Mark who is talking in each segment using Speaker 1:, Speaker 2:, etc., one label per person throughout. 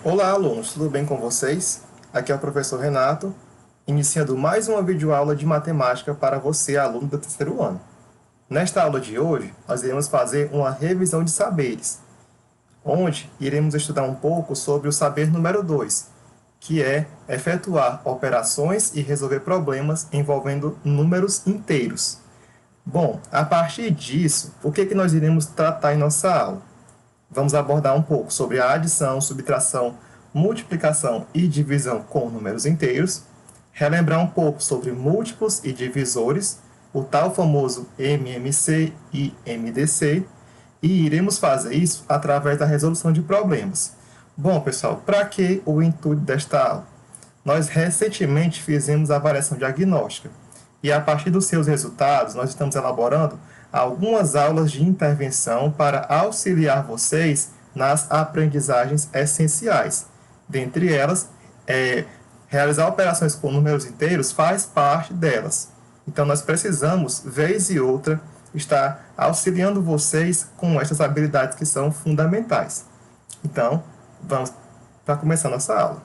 Speaker 1: Olá, alunos, tudo bem com vocês? Aqui é o professor Renato, iniciando mais uma videoaula de matemática para você, aluno do terceiro ano. Nesta aula de hoje, nós iremos fazer uma revisão de saberes, onde iremos estudar um pouco sobre o saber número 2, que é efetuar operações e resolver problemas envolvendo números inteiros. Bom, a partir disso, o que nós iremos tratar em nossa aula? Vamos abordar um pouco sobre a adição, subtração, multiplicação e divisão com números inteiros, relembrar um pouco sobre múltiplos e divisores, o tal famoso MMC e MDC, e iremos fazer isso através da resolução de problemas. Bom, pessoal, para que o intuito desta aula? Nós recentemente fizemos a avaliação diagnóstica e, a partir dos seus resultados, nós estamos elaborando algumas aulas de intervenção para auxiliar vocês nas aprendizagens essenciais. Dentre elas, realizar operações com números inteiros faz parte delas. Então, nós precisamos, vez e outra, estar auxiliando vocês com essas habilidades que são fundamentais. Então, vamos para começar nossa aula.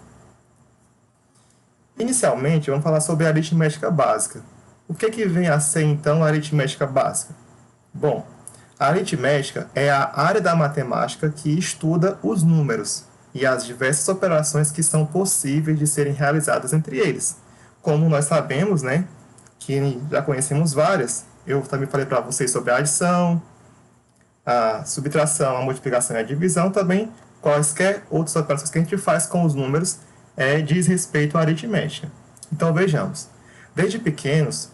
Speaker 1: Inicialmente, vamos falar sobre a aritmética básica. O que vem a ser, então, a aritmética básica? Bom, a aritmética é a área da matemática que estuda os números e as diversas operações que são possíveis de serem realizadas entre eles. Como nós sabemos, né, que já conhecemos várias, eu também falei para vocês sobre a adição, a subtração, a multiplicação e a divisão, também quaisquer outras operações que a gente faz com os números diz respeito à aritmética. Então, vejamos. Desde pequenos,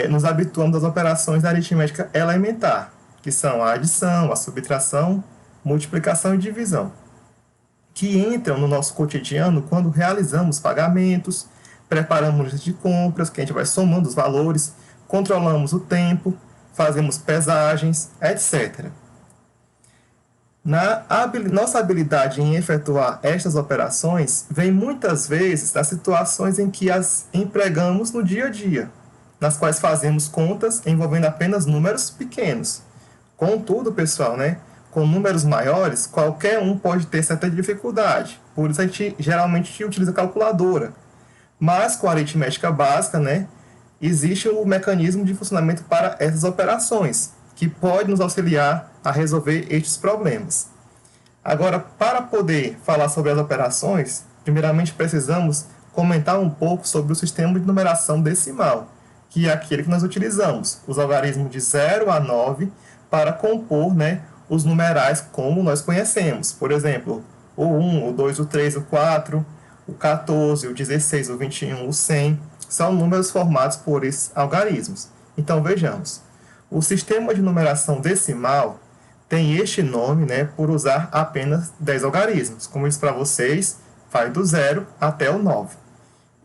Speaker 1: nos habituamos às operações da aritmética elementar, que são a adição, a subtração, multiplicação e divisão, que entram no nosso cotidiano quando realizamos pagamentos, preparamos listas de compras, que a gente vai somando os valores, controlamos o tempo, fazemos pesagens, etc. Nossa habilidade em efetuar estas operações vem muitas vezes das situações em que as empregamos no dia a dia, nas quais fazemos contas envolvendo apenas números pequenos. Contudo, pessoal, com números maiores, qualquer um pode ter certa dificuldade. Por isso a gente geralmente utiliza calculadora. Mas com a aritmética básica, existe o mecanismo de funcionamento para essas operações, que pode nos auxiliar a resolver estes problemas. Agora, para poder falar sobre as operações, primeiramente precisamos comentar um pouco sobre o sistema de numeração decimal, que é aquele que nós utilizamos, os algarismos de 0 a 9, para compor os numerais como nós conhecemos. Por exemplo, o 1, o 2, o 3, o 4, o 14, o 16, o 21, o 100, são números formados por esses algarismos. Então, vejamos. O sistema de numeração decimal tem este nome por usar apenas 10 algarismos. Como eu disse para vocês, vai do 0 até o 9.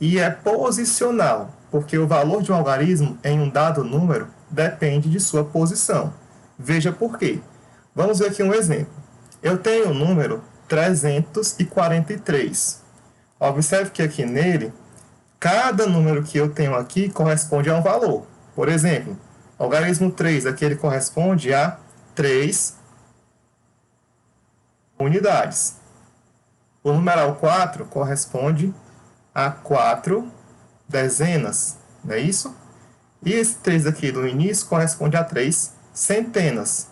Speaker 1: E é posicional, porque o valor de um algarismo em um dado número depende de sua posição. Veja por quê. Vamos ver aqui um exemplo. Eu tenho o número 343. Observe que aqui nele, cada número que eu tenho aqui corresponde a um valor. Por exemplo, o algarismo 3, aqui ele corresponde a 3 unidades. O numeral 4 corresponde a 4 dezenas, não é isso? E esse 3 aqui do início corresponde a 3 centenas.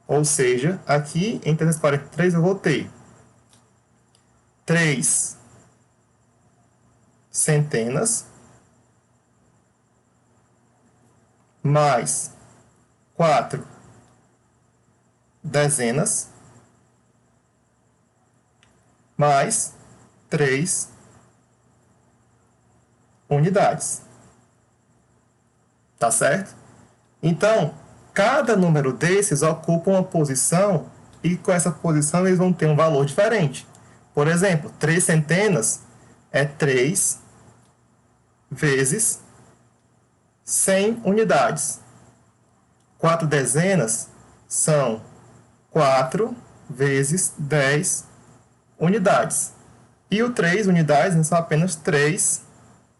Speaker 1: Ou seja, aqui em 343 eu vou ter 3 centenas mais 4 dezenas mais 3 unidades. Tá certo? Então, cada número desses ocupa uma posição e com essa posição eles vão ter um valor diferente. Por exemplo, 3 centenas é 3 vezes 100 unidades. 4 dezenas são 4 vezes 10 unidades. E o 3 unidades são apenas 3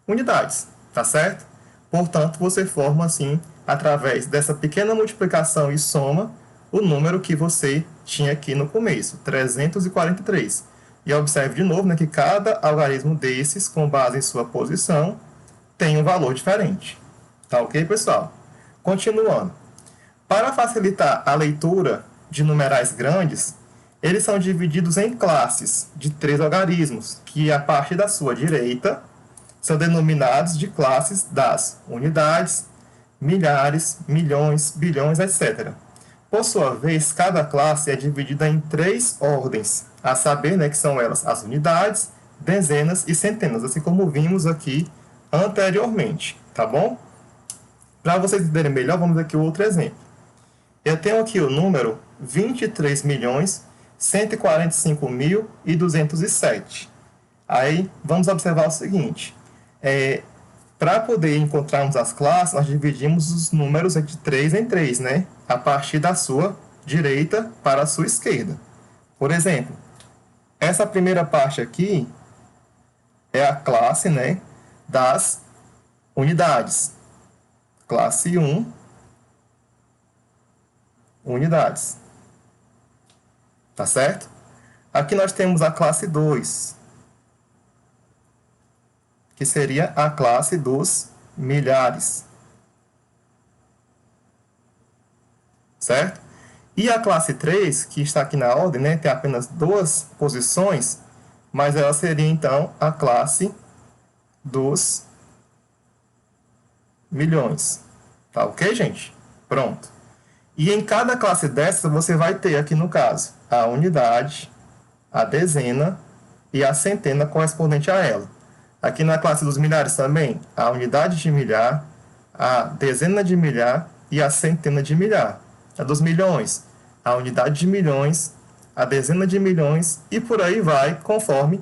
Speaker 1: unidades, tá certo? Portanto, você forma assim, através dessa pequena multiplicação e soma, o número que você tinha aqui no começo, 343. E observe de novo, né, que cada algarismo desses, com base em sua posição, tem um valor diferente. Tá ok, pessoal? Continuando. Para facilitar a leitura de numerais grandes, eles são divididos em classes de 3 algarismos, que a partir da sua direita são denominados de classes das unidades, milhares, milhões, bilhões, etc. Por sua vez, cada classe é dividida em 3 ordens, a saber, né, que são elas as unidades, dezenas e centenas, assim como vimos aqui anteriormente, tá bom? Para vocês entenderem melhor, vamos ver aqui outro exemplo. Eu tenho aqui o número 23.145.207. Aí, vamos observar o seguinte. Para poder encontrarmos as classes, nós dividimos os números de 3 em 3, né? A partir da sua direita para a sua esquerda. Por exemplo, essa primeira parte aqui é a classe, né, das unidades. Classe 1, unidades. Tá certo? Aqui nós temos a classe 2, que seria a classe dos milhares. Certo? E a classe 3, que está aqui na ordem, né, tem apenas 2 posições, mas ela seria então a classe dos milhões. Tá ok, gente? Pronto. E em cada classe dessa, você vai ter aqui no caso a unidade, a dezena e a centena correspondente a ela. Aqui na classe dos milhares também, a unidade de milhar, a dezena de milhar e a centena de milhar. A dos milhões, a unidade de milhões, a dezena de milhões e por aí vai, conforme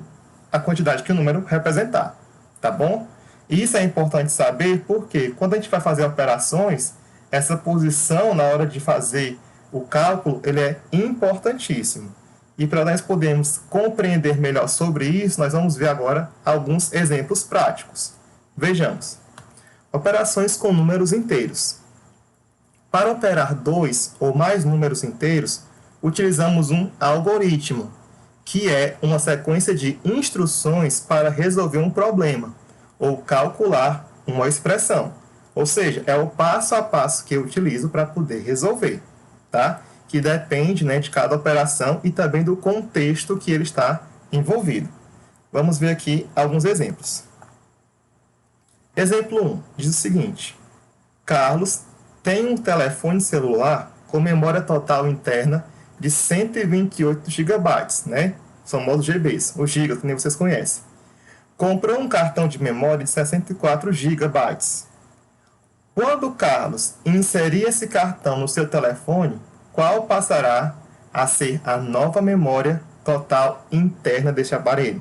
Speaker 1: a quantidade que o número representar. Tá bom? E isso é importante saber porque quando a gente vai fazer operações, essa posição na hora de fazer o cálculo, ele é importantíssimo. E para nós podermos compreender melhor sobre isso, nós vamos ver agora alguns exemplos práticos. Vejamos. Operações com números inteiros. Para operar 2 ou mais números inteiros, utilizamos um algoritmo, que é uma sequência de instruções para resolver um problema ou calcular uma expressão. Ou seja, é o passo a passo que eu utilizo para poder resolver, tá? Que depende, né, de cada operação e também do contexto que ele está envolvido. Vamos ver aqui alguns exemplos. Exemplo 1 diz o seguinte: Carlos tem um telefone celular com memória total interna de 128 GB, né? São modos GBs, os gigas que nem vocês conhecem. Comprou um cartão de memória de 64 GB. Quando Carlos inserir esse cartão no seu telefone, qual passará a ser a nova memória total interna deste aparelho?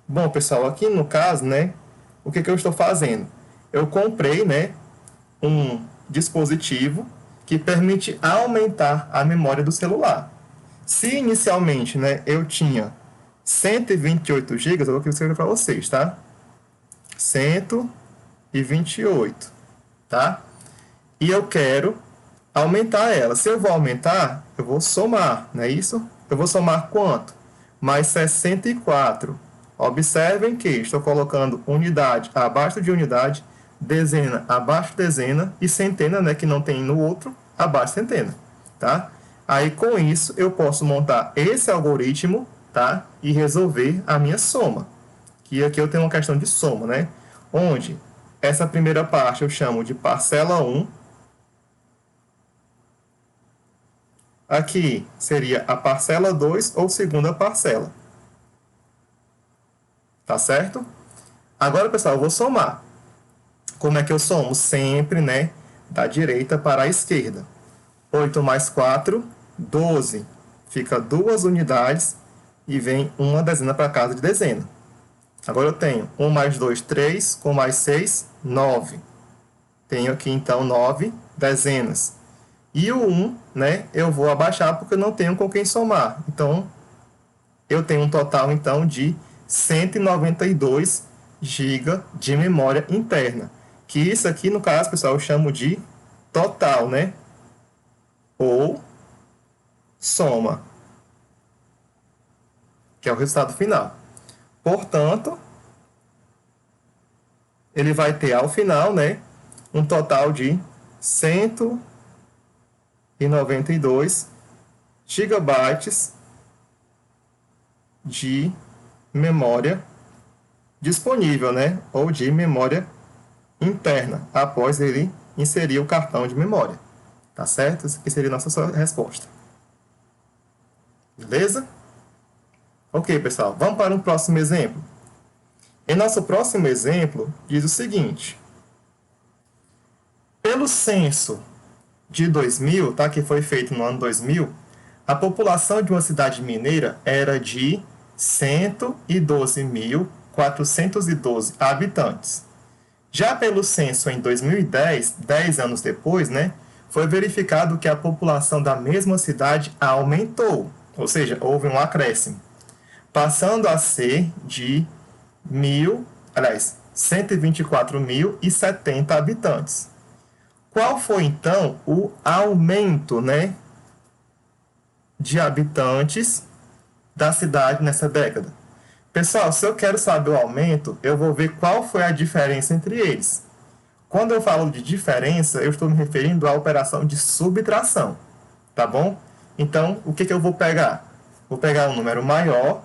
Speaker 1: Bom, pessoal, aqui no caso, né, o que eu estou fazendo? Eu comprei, né, um dispositivo que permite aumentar a memória do celular. Se inicialmente, né, eu tinha 128 GB, eu vou escrever para vocês, tá? 128, tá? E eu quero aumentar ela. Se eu vou aumentar, eu vou somar, não é isso? Eu vou somar quanto? Mais 64. Observem que estou colocando unidade abaixo de unidade, dezena abaixo de dezena e centena, né, que não tem no outro, abaixo de centena, tá? Aí com isso eu posso montar esse algoritmo, tá? E resolver a minha soma. Que aqui eu tenho uma questão de soma, né? Onde essa primeira parte eu chamo de parcela 1. Aqui seria a parcela 2 ou segunda parcela. Tá certo? Agora, pessoal, eu vou somar. Como é que eu somo? Sempre, né, da direita para a esquerda. 8 mais 4, 12. Fica 2 unidades e vem uma dezena para casa de dezena. Agora eu tenho 1 mais 2, 3, com mais 6, 9. Tenho aqui, então, 9 dezenas. E o 1, né, eu vou abaixar porque eu não tenho com quem somar. Então, eu tenho um total, então, de 192 GB de memória interna. Que isso aqui, no caso, pessoal, eu chamo de total, né? Ou soma. que é o resultado final. Portanto, ele vai ter ao final, né, um total de 192 gigabytes de memória disponível, né, ou de memória interna, após ele inserir o cartão de memória. Tá certo? Essa aqui seria a nossa resposta. Beleza? Ok, pessoal. Vamos para um próximo exemplo. Em nosso próximo exemplo, diz o seguinte. Pelo censo de 2000, tá, que foi feito no ano 2000, a população de uma cidade mineira era de 112.412 habitantes. Já pelo censo em 2010, 10 anos depois, né, foi verificado que a população da mesma cidade aumentou, ou seja, houve um acréscimo, passando a ser de 124.070 habitantes. Qual foi, então, o aumento, né, de habitantes da cidade nessa década? Pessoal, se eu quero saber o aumento, eu vou ver qual foi a diferença entre eles. Quando eu falo de diferença, eu estou me referindo à operação de subtração, tá bom? Então, o que eu vou pegar? Vou pegar um número maior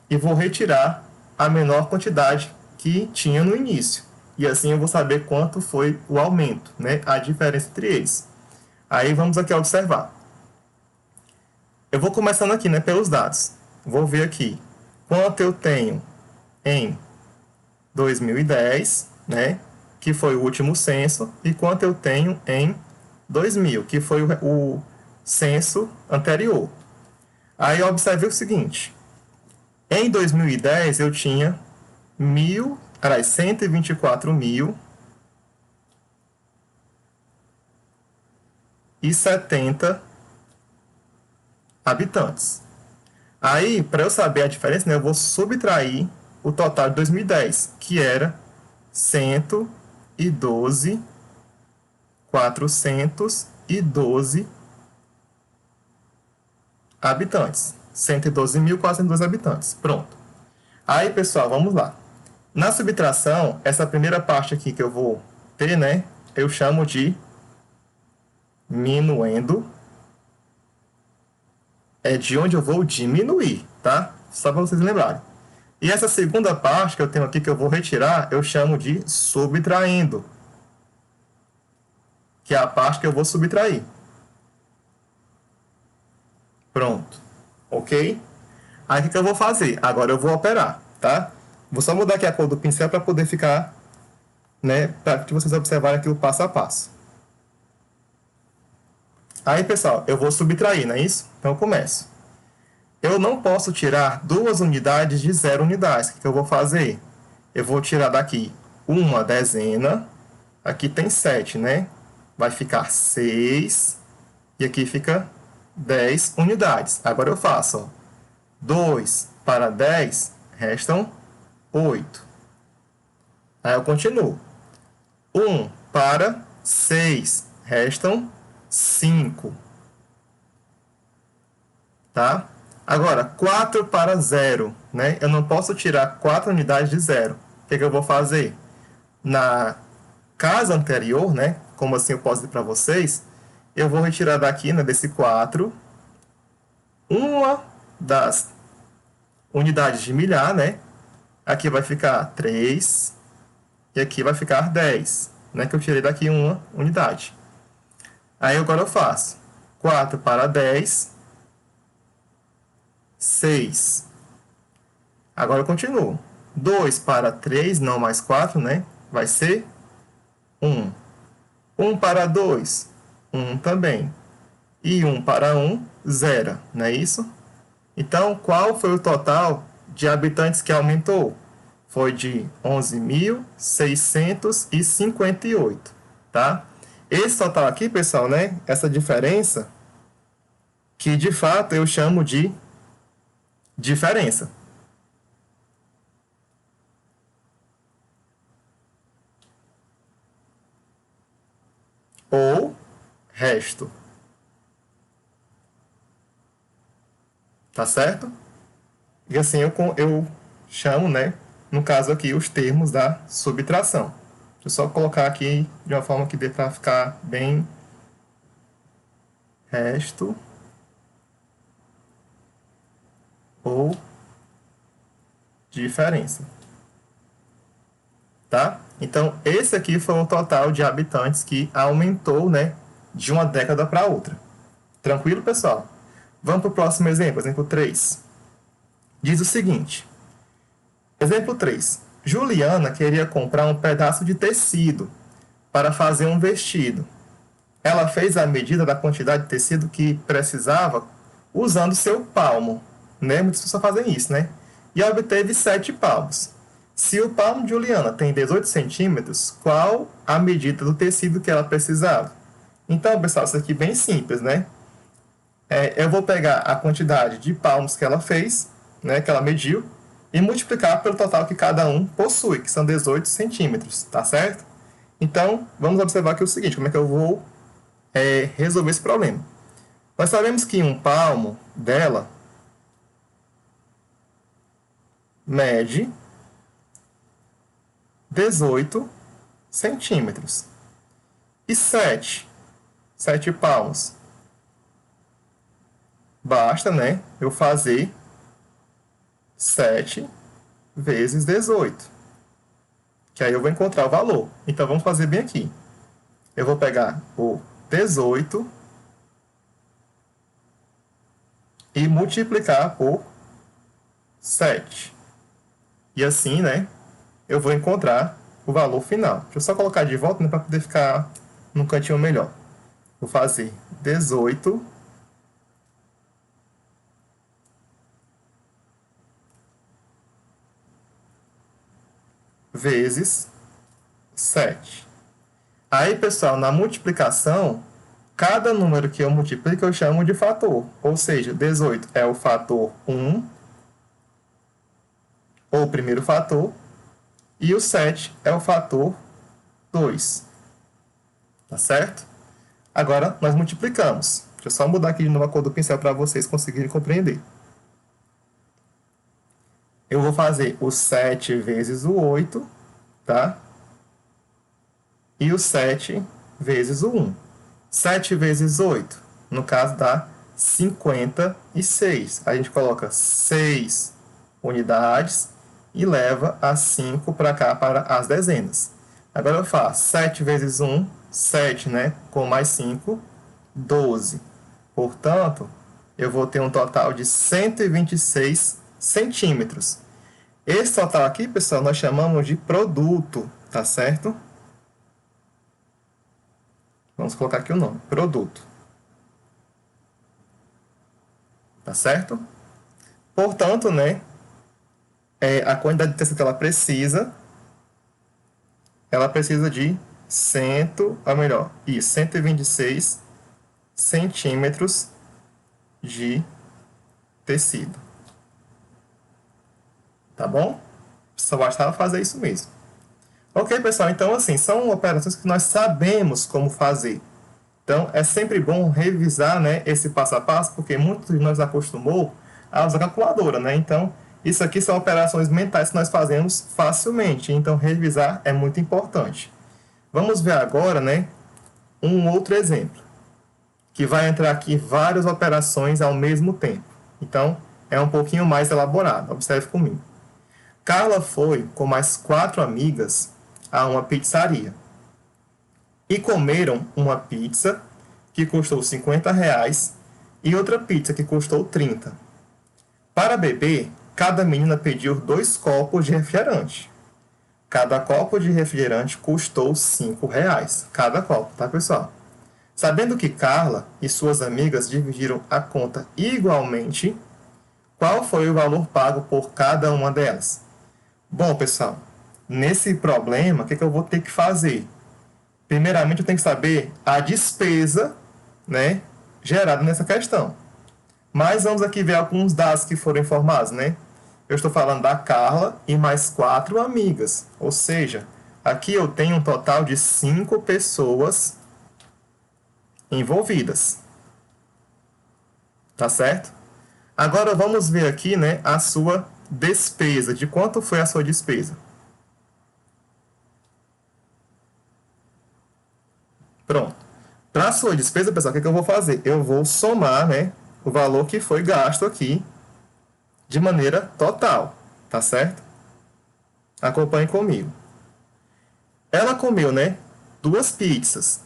Speaker 1: e vou retirar a menor quantidade que tinha no início. E assim eu vou saber quanto foi o aumento, né? A diferença entre eles. Aí vamos aqui observar. Eu vou começando aqui, né, pelos dados. Vou ver aqui quanto eu tenho em 2010, né, que foi o último censo, e quanto eu tenho em 2000, que foi o censo anterior. Aí eu observei o seguinte: em 2010 eu tinha 124.070 habitantes. Aí, para eu saber a diferença, né, eu vou subtrair o total de 2010, que era 112.412 habitantes. 112.412 habitantes. Pronto. Aí, pessoal, vamos lá. Na subtração, essa primeira parte aqui que eu vou ter, né, eu chamo de minuendo. É de onde eu vou diminuir, tá? Só para vocês lembrarem. E essa segunda parte que eu tenho aqui que eu vou retirar, eu chamo de subtraindo, que é a parte que eu vou subtrair. Pronto. Ok? Aí o que eu vou fazer? Agora eu vou operar, tá? Vou só mudar aqui a cor do pincel para poder ficar, né, para que vocês observarem aqui o passo a passo. Aí, pessoal, eu vou subtrair, não é isso? Então eu começo. Eu não posso tirar 2 unidades de 0 unidades. O que eu vou fazer? Eu vou tirar daqui uma dezena. Aqui tem 7, né? Vai ficar 6. E aqui fica 10 unidades. Agora eu faço, ó, 2 para 10, restam 8. Aí eu continuo. 1 para 6, restam 5. Tá? Agora, 4 para 0, né? Eu não posso tirar 4 unidades de 0. O que eu vou fazer? Na casa anterior, né? Como assim eu posso dizer para vocês? Eu vou retirar daqui, né, desse 4, uma das unidades de milhar, né? Aqui vai ficar 3 e aqui vai ficar 10, né? Que eu tirei daqui uma unidade. Aí agora eu faço 4 para 10, 6. Agora eu continuo. 2 para 3, não mais 4, né? Vai ser 1. 1 para 2, 1 também. E 1 para 1, 0, não é isso? Então, qual foi o total de habitantes que aumentou? Foi de 11.658, tá? Esse total aqui, pessoal, né? Essa diferença, que de fato eu chamo de diferença. Ou resto. Tá certo? E assim eu chamo, né, no caso aqui, os termos da subtração. Deixa eu só colocar aqui de uma forma que dê para ficar bem. Resto ou diferença. Tá? Então, esse aqui foi o total de habitantes que aumentou, né, de uma década para outra. Tranquilo, pessoal? Vamos para o próximo exemplo, exemplo 3. Diz o seguinte: exemplo 3. Juliana queria comprar um pedaço de tecido para fazer um vestido. Ela fez a medida da quantidade de tecido que precisava usando seu palmo. Né? Muitas pessoas fazem isso, né? E obteve 7 palmos. Se o palmo de Juliana tem 18 centímetros, qual a medida do tecido que ela precisava? Então, pessoal, isso aqui é bem simples, né? Eu vou pegar a quantidade de palmos que ela fez, né, que ela mediu, e multiplicar pelo total que cada um possui, que são 18 centímetros, tá certo? Então, vamos observar aqui o seguinte, como é que eu vou resolver esse problema. Nós sabemos que um palmo dela mede 18 centímetros. E 7 palmos. Basta, né, eu fazer 7 vezes 18. Que aí eu vou encontrar o valor. Então, vamos fazer bem aqui. Eu vou pegar o 18 e multiplicar por 7. E assim, né, eu vou encontrar o valor final. Deixa eu só colocar de volta, né, para poder ficar num cantinho melhor. Vou fazer 18 vezes 7. Aí, pessoal, na multiplicação, cada número que eu multiplico eu chamo de fator. Ou seja, 18 é o fator 1, ou o primeiro fator, e o 7 é o fator 2. Tá certo? Agora, nós multiplicamos. Deixa eu só mudar aqui de novo a cor do pincel para vocês conseguirem compreender. Eu vou fazer o 7 vezes o 8, tá? E o 7 vezes o 1. 7 vezes 8, no caso dá 56. A gente coloca 6 unidades e leva a 5 para cá, para as dezenas. Agora eu faço 7 vezes 1, 7, né? Com mais 5, 12. Portanto, eu vou ter um total de 126 centímetros. Esse total aqui, pessoal, nós chamamos de produto, tá certo? Vamos colocar aqui o nome, produto. Tá certo? Portanto, né, a quantidade de tecido que ela precisa de 126 centímetros de tecido. Tá bom? Só bastava fazer isso mesmo. Ok, pessoal? Então, assim, são operações que nós sabemos como fazer. Então, é sempre bom revisar, né, esse passo a passo, porque muitos de nós acostumou a usar calculadora, né? Então, isso aqui são operações mentais que nós fazemos facilmente. Então, revisar é muito importante. Vamos ver agora, né, um outro exemplo, que vai entrar aqui várias operações ao mesmo tempo. Então, é um pouquinho mais elaborado. Observe comigo. Carla foi com mais 4 amigas a uma pizzaria e comeram uma pizza que custou R$ 50 e outra pizza que custou 30. Para beber, cada menina pediu 2 copos de refrigerante. Cada copo de refrigerante custou R$ 5. Cada copo, tá, pessoal? Sabendo que Carla e suas amigas dividiram a conta igualmente, qual foi o valor pago por cada uma delas? Bom, pessoal, nesse problema, o que eu vou ter que fazer? Primeiramente, eu tenho que saber a despesa, né, gerada nessa questão. Mas vamos aqui ver alguns dados que foram informados, né? Eu estou falando da Carla e mais 4 amigas. Ou seja, aqui eu tenho um total de 5 pessoas envolvidas. Tá certo? Agora vamos ver aqui, né, a sua despesa. De quanto foi a sua despesa? Pronto. Para a sua despesa, pessoal, o que eu vou fazer? Eu vou somar, né, o valor que foi gasto aqui de maneira total, tá certo? Acompanhe comigo. Ela comeu, né, 2 pizzas.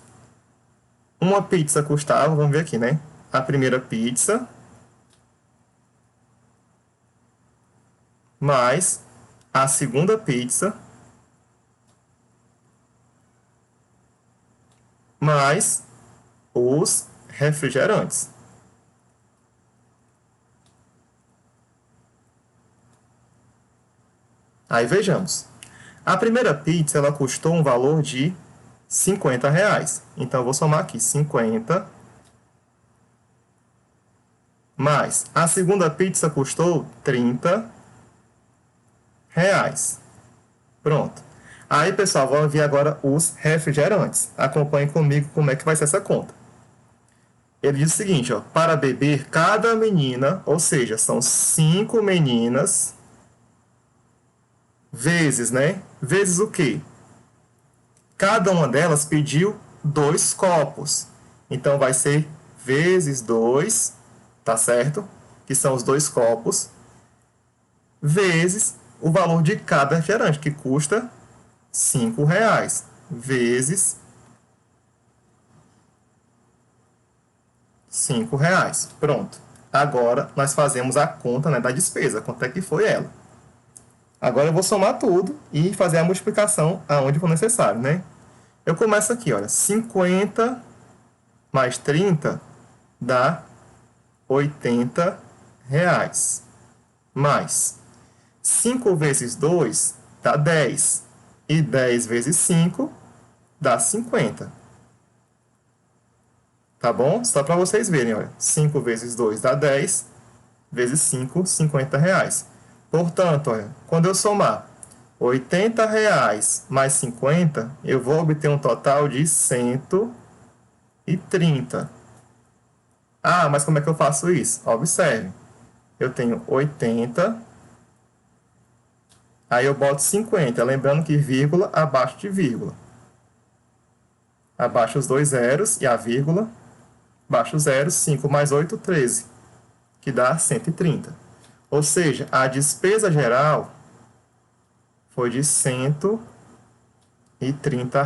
Speaker 1: Uma pizza custava, vamos ver aqui, né? A primeira pizza mais a segunda pizza mais os refrigerantes. Aí vejamos. A primeira pizza ela custou um valor de R$ 50. Então eu vou somar aqui 50 mais a segunda pizza custou R$ 30. Pronto. Aí, pessoal, vamos ver agora os refrigerantes. Acompanhe comigo como é que vai ser essa conta. Ele diz o seguinte, ó, para beber cada menina, ou seja, são 5 meninas, vezes, né? Vezes o quê? Cada uma delas pediu 2 copos. Então, vai ser vezes 2, tá certo? Que são os 2 copos, vezes o valor de cada refrigerante, que custa R$ 5, vezes R$ 5. Pronto. Agora, nós fazemos a conta, né, da despesa. Quanto é que foi ela? Agora eu vou somar tudo e fazer a multiplicação aonde for necessário, né? Eu começo aqui, olha. 50 mais 30 dá R$ 80. Mais 5 vezes 2 dá 10. E 10 vezes 5 dá 50. Tá bom? Só para vocês verem, olha. 5 vezes 2 dá 10. Vezes 5, R$ 50. Portanto, olha, quando eu somar R$ 80 mais 50, eu vou obter um total de 130. Ah, mas como é que eu faço isso? Observe. Eu tenho 80, aí eu boto 50, lembrando que vírgula abaixo de vírgula. Abaixo os 2 zeros e a vírgula, abaixo os zeros, 5 mais 8, 13, que dá 130. Ou seja, a despesa geral foi de R$ 130,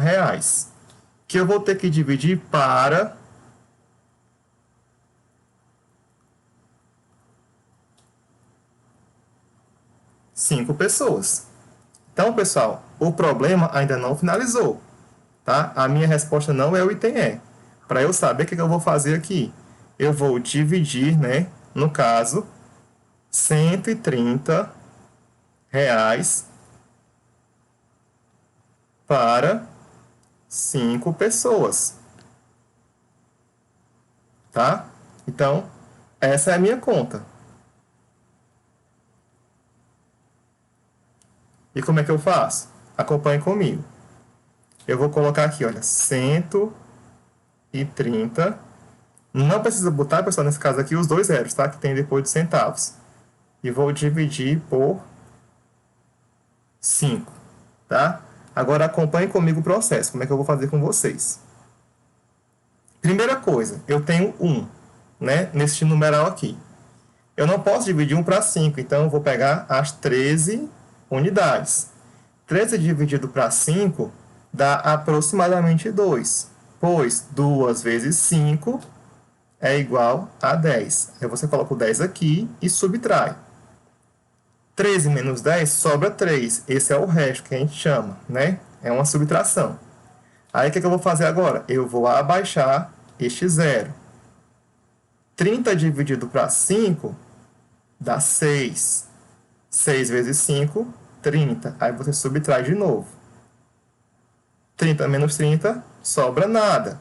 Speaker 1: que eu vou ter que dividir para 5 pessoas. Então, pessoal, o problema ainda não finalizou, tá? A minha resposta não é o item E. Para eu saber o que eu vou fazer aqui, eu vou dividir, né, no caso, R$ 130 para 5 pessoas, tá? Então, essa é a minha conta. E como é que eu faço? Acompanhe comigo. Eu vou colocar aqui, olha, 130. Não precisa botar, pessoal, nesse caso aqui, os 2 zeros, tá? Que tem depois de centavos. E vou dividir por 5, tá? Agora acompanhe comigo o processo. Como é que eu vou fazer com vocês? Primeira coisa, eu tenho 1, né? Neste numeral aqui. Eu não posso dividir 1 para 5, então eu vou pegar as 13 unidades. 13 dividido para 5 dá aproximadamente 2, pois 2 vezes 5 é igual a 10. Aí você coloca o 10 aqui e subtrai. 13 menos 10 sobra 3. Esse é o resto que a gente chama, né? É uma subtração. Aí o que eu vou fazer agora? Eu vou abaixar este zero. 30 dividido para 5 dá 6. 6 vezes 5, 30. Aí você subtrai de novo. 30 menos 30, sobra nada.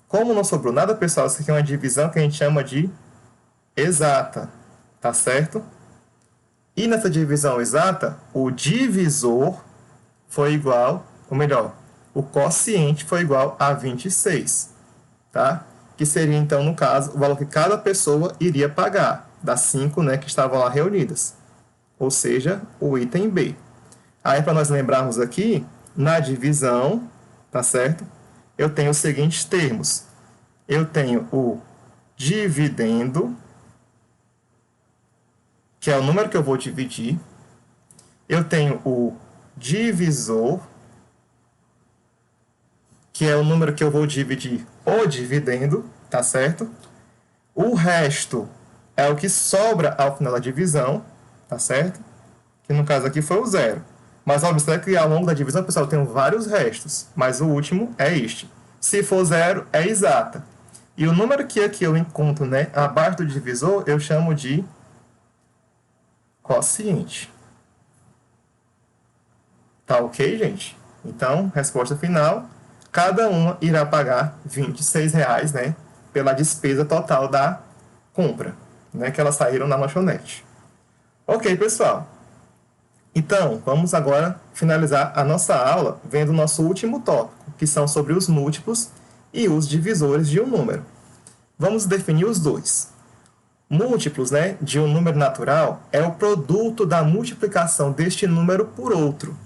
Speaker 1: Como não sobrou nada, pessoal, isso aqui é uma divisão que a gente chama de exata. Tá certo? E nessa divisão exata, o divisor foi igual, ou melhor, o quociente foi igual a 26. Tá? Que seria, então, no caso, o valor que cada pessoa iria pagar. das 5, né, que estavam lá reunidas. Ou seja, o item B. Aí, para nós lembrarmos aqui, na divisão, tá certo? Eu tenho os seguintes termos. Eu tenho o dividendo, que é o número que eu vou dividir. Eu tenho o divisor, que é o número que eu vou dividir o dividendo, tá certo? O resto é o que sobra ao final da divisão, tá certo? Que no caso aqui foi o zero. Mas observe que ao longo da divisão, pessoal, tem vários restos, mas o último é este. Se for zero, é exata. E o número que aqui eu encontro, né, abaixo do divisor, eu chamo de quociente. Tá ok, gente? Então, resposta final, cada uma irá pagar R$ 26, né, pela despesa total da compra, né, que elas saíram na lanchonete. Ok, pessoal. Então, vamos agora finalizar a nossa aula vendo o nosso último tópico, que são sobre os múltiplos e os divisores de um número. Vamos definir os dois. Múltiplos, né, de um número natural é o produto da multiplicação deste número por outro.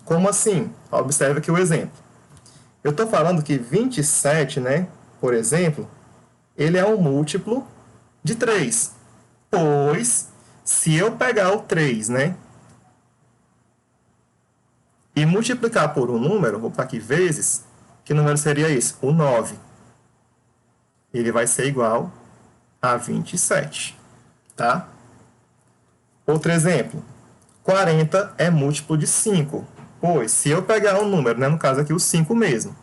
Speaker 1: Como assim? Observe aqui o exemplo. Eu estou falando que 27, né, por exemplo, ele é um múltiplo de 3. Pois, se eu pegar o 3, né, e multiplicar por um número, vou para aqui vezes, que número seria esse? O 9. Ele vai ser igual a 27, tá? Outro exemplo, 40 é múltiplo de 5, pois se eu pegar um número, né, no caso aqui o 5 mesmo,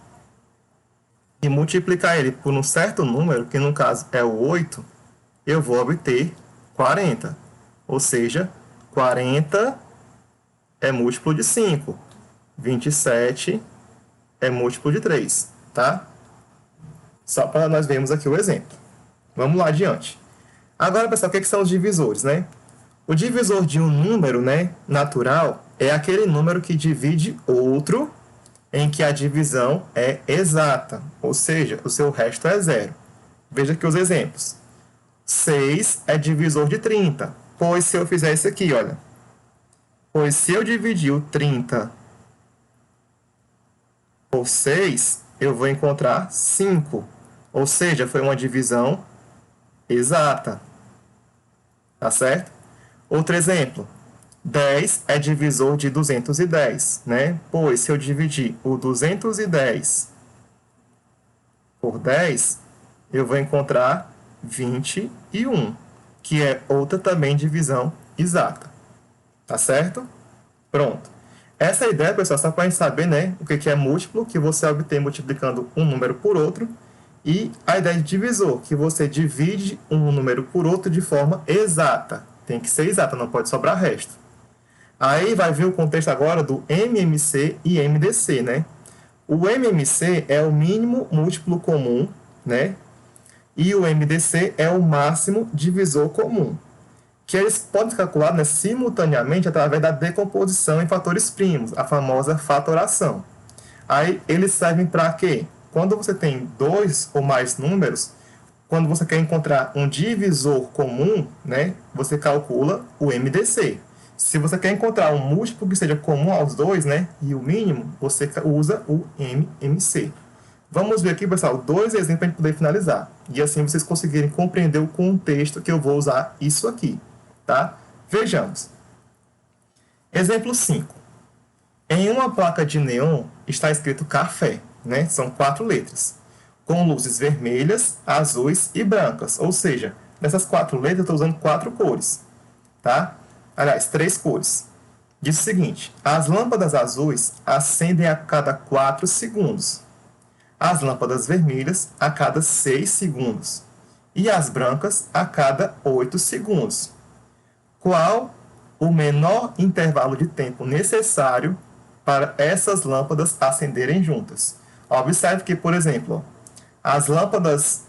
Speaker 1: e multiplicar ele por um certo número, que no caso é o 8, eu vou obter 40. Ou seja, 40 é múltiplo de 5. 27 é múltiplo de 3, tá? Só para nós vermos aqui o exemplo. Vamos lá adiante. Agora, pessoal, o que são os divisores, né? O divisor de um número, né, natural é aquele número que divide outro em que a divisão é exata, ou seja, o seu resto é zero. Veja aqui os exemplos. 6 é divisor de 30, pois se eu fizer isso aqui, olha. Pois se eu dividir o 30 por 6, eu vou encontrar 5. Ou seja, foi uma divisão exata. Tá certo? Outro exemplo. 10 é divisor de 210, né? Pois se eu dividir o 210 por 10, eu vou encontrar 21, que é outra também divisão exata. Tá certo? Pronto. Essa é a ideia, pessoal, só para a gente saber, né, o que é múltiplo, que você obtém multiplicando um número por outro, e a ideia de divisor, que você divide um número por outro de forma exata. Tem que ser exata, não pode sobrar resto. Aí vai vir o contexto agora do MMC e MDC, né? O MMC é o mínimo múltiplo comum, né? E o MDC é o máximo divisor comum, que eles podem ser calculados, né, simultaneamente através da decomposição em fatores primos, a famosa fatoração. Aí eles servem para quê? Quando você tem dois ou mais números, quando você quer encontrar um divisor comum, né, você calcula o MDC. Se você quer encontrar um múltiplo que seja comum aos dois, né, e o mínimo, você usa o MMC. Vamos ver aqui, pessoal, dois exemplos para a gente poder finalizar. E assim vocês conseguirem compreender o contexto que eu vou usar isso aqui. Tá? Vejamos. Exemplo 5. Em uma placa de neon está escrito café, né? São 4 letras, com luzes vermelhas, azuis e brancas. Ou seja, nessas 4 letras eu estou usando 4 cores. Tá? Aliás, 3 cores. Diz o seguinte: as lâmpadas azuis acendem a cada 4 segundos. As lâmpadas vermelhas a cada 6 segundos. E as brancas a cada 8 segundos. Qual o menor intervalo de tempo necessário para essas lâmpadas acenderem juntas? Observe que, por exemplo, as lâmpadas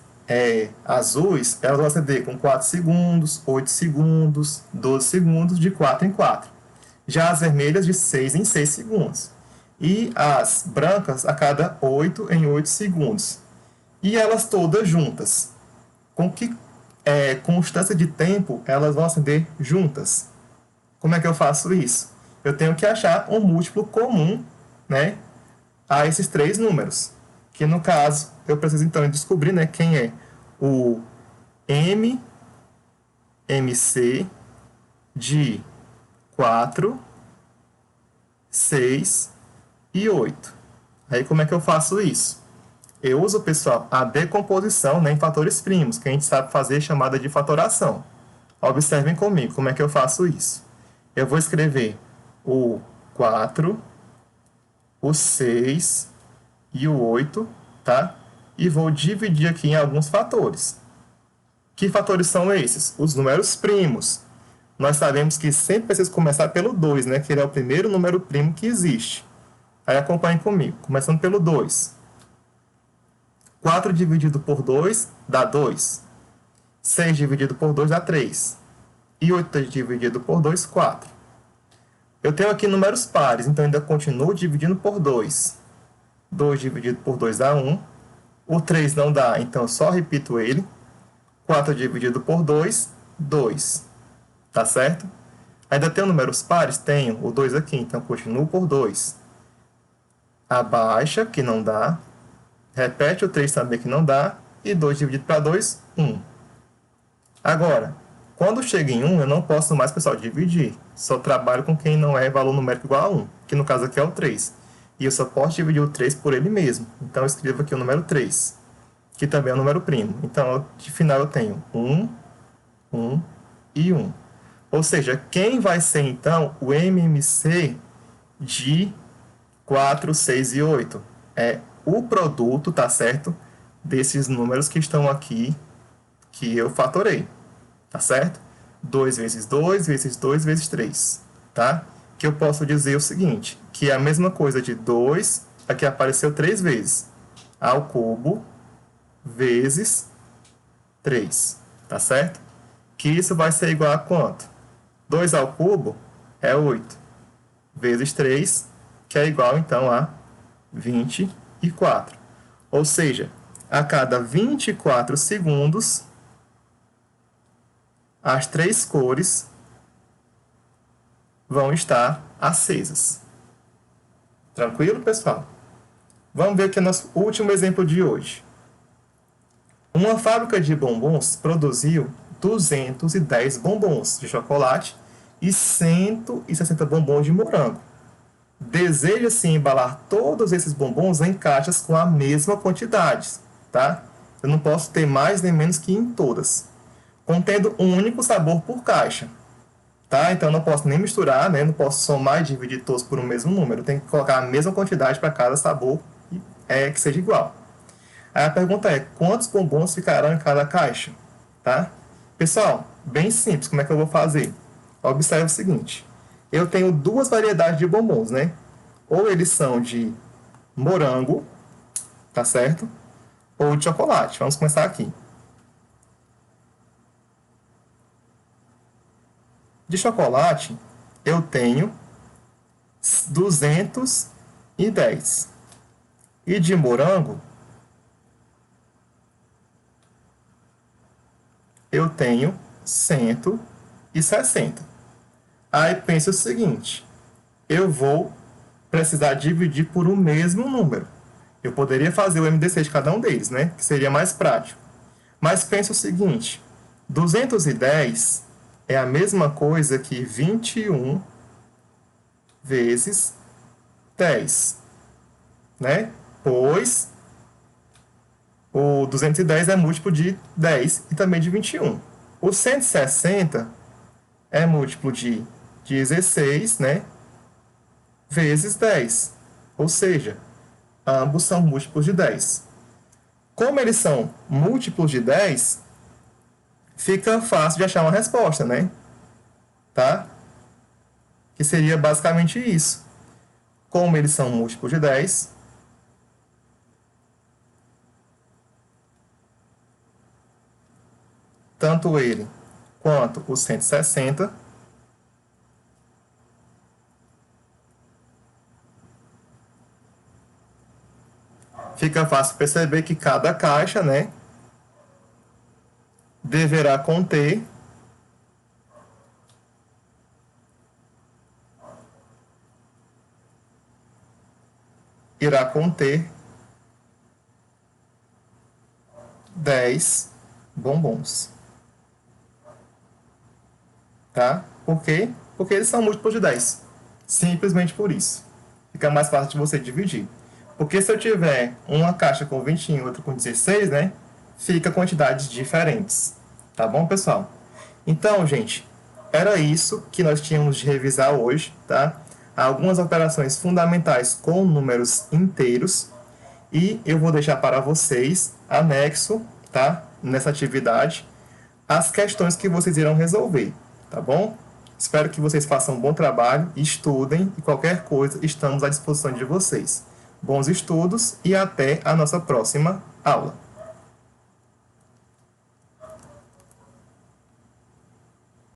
Speaker 1: azuis, elas vão acender com 4 segundos, 8 segundos, 12 segundos, de 4 em 4. Já as vermelhas, de 6 em 6 segundos. E as brancas, a cada 8 em 8 segundos. E elas todas juntas. Com que constância de tempo, elas vão acender juntas. Como é que eu faço isso? Eu tenho que achar um múltiplo comum, né, a esses três números. Que no caso, eu preciso então descobrir, né, quem é o MC de 4, 6 e 8. Aí como é que eu faço isso? Eu uso, pessoal, a decomposição, né, em fatores primos, que a gente sabe fazer, chamada de fatoração. Observem comigo como é que eu faço isso. Eu vou escrever o 4, o 6 e o 8, tá? E vou dividir aqui em alguns fatores. Que fatores são esses? Os números primos. Nós sabemos que sempre precisa começar pelo 2, né? Que ele é o primeiro número primo que existe. Aí acompanhe comigo, começando pelo 2. 4 dividido por 2 dá 2. 6 dividido por 2 dá 3. E 8 dividido por 2, 4. Eu tenho aqui números pares, então ainda continuo dividindo por 2. 2 dividido por 2 dá 1. O 3 não dá, então eu só repito ele. 4 dividido por 2, 2. Tá certo? Ainda tenho números pares? Tenho o 2 aqui, então continuo por 2. Abaixa, que não dá. Repete o 3 também, que não dá. E 2 dividido para 2, 1. Agora, quando chega em 1, eu não posso mais, pessoal, dividir. Só trabalho com quem não é valor numérico igual a 1, que no caso aqui é o 3. E eu só posso dividir o 3 por ele mesmo. Então eu escrevo aqui o número 3, que também é um número primo. Então, de final eu tenho 1, 1 e 1. Ou seja, quem vai ser, então, o MMC de 4, 6 e 8? É o produto, tá certo? Desses números que estão aqui, que eu fatorei, tá certo? 2 vezes 2 vezes 2 vezes 3, tá? Que eu posso dizer o seguinte, que é a mesma coisa de 2, aqui apareceu 3 vezes, ao cubo vezes 3, tá certo? Que isso vai ser igual a quanto? 2 ao cubo é 8, vezes 3, que é igual, então, a 24. Ou seja, a cada 24 segundos, as três cores vão estar acesas. Tranquilo, pessoal? Vamos ver aqui o nosso último exemplo de hoje. Uma fábrica de bombons produziu 210 bombons de chocolate e 160 bombons de morango. Deseja-se embalar todos esses bombons em caixas com a mesma quantidade, tá? Eu não posso ter mais nem menos que em todas, contendo um único sabor por caixa, tá? Então eu não posso nem misturar, né? Não posso somar e dividir todos por um mesmo número. Eu tenho que colocar a mesma quantidade para cada sabor que seja igual. Aí a pergunta é, quantos bombons ficarão em cada caixa, tá? Pessoal, bem simples, como é que eu vou fazer? Observe o seguinte, eu tenho duas variedades de bombons, né? Ou eles são de morango, tá certo? Ou de chocolate. Vamos começar aqui. De chocolate, eu tenho 210. E de morango, eu tenho 160. Aí pensa o seguinte, eu vou precisar dividir por um mesmo número. Eu poderia fazer o MDC de cada um deles, né? Que seria mais prático. Mas pensa o seguinte, 210 é a mesma coisa que 21 vezes 10, né? Pois o 210 é múltiplo de 10 e também de 21. O 160 é múltiplo de 16, né? Vezes 10. Ou seja, ambos são múltiplos de 10. Como eles são múltiplos de 10, fica fácil de achar uma resposta, né? Tá? Que seria basicamente isso. Como eles são múltiplos de 10, tanto ele quanto o 160 fica fácil perceber que cada caixa, né, deverá conter irá conter 10 bombons. Tá? Por quê? Porque eles são múltiplos de 10. Simplesmente por isso. Fica mais fácil de você dividir. Porque se eu tiver uma caixa com 21 e outra com 16, né? Fica quantidades diferentes. Tá bom, pessoal? Então, gente, era isso que nós tínhamos de revisar hoje, tá? Algumas operações fundamentais com números inteiros. E eu vou deixar para vocês, anexo, tá? Nessa atividade, as questões que vocês irão resolver, tá bom? Espero que vocês façam um bom trabalho, estudem e qualquer coisa estamos à disposição de vocês. Bons estudos e até a nossa próxima aula.